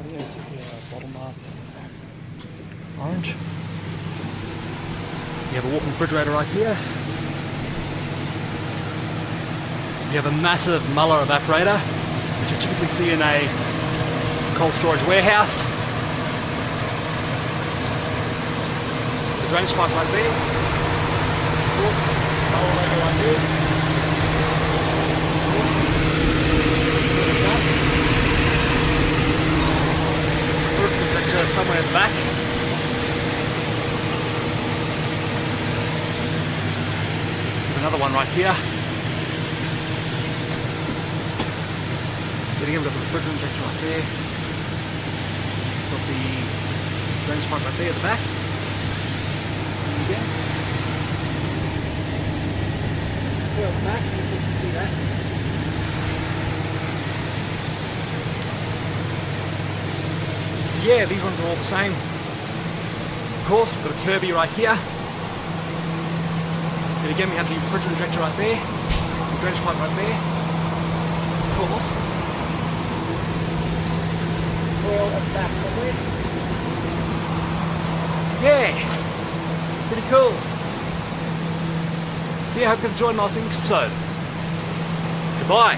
radios here, Bottlemart, orange. You have a walk-in refrigerator right here. You have a massive Muller evaporator, which you typically see in a cold storage warehouse. The drainage pipe right there. Of course, Muller logo right there. Of course. Fruit injector somewhere at the back. Another one right here. Then again, we've got the refrigerant injector right there. Got the drainage pipe right there at the back. And again. Here at the back, so you can see that. So yeah, these ones are all the same. Of course, we've got a Kirby right here. And again, we have the refrigerant injector right there, the drainage pipe right there, of course. Coil at the back somewhere. So yeah, pretty cool. So yeah, I hope you've enjoyed my next episode. Goodbye.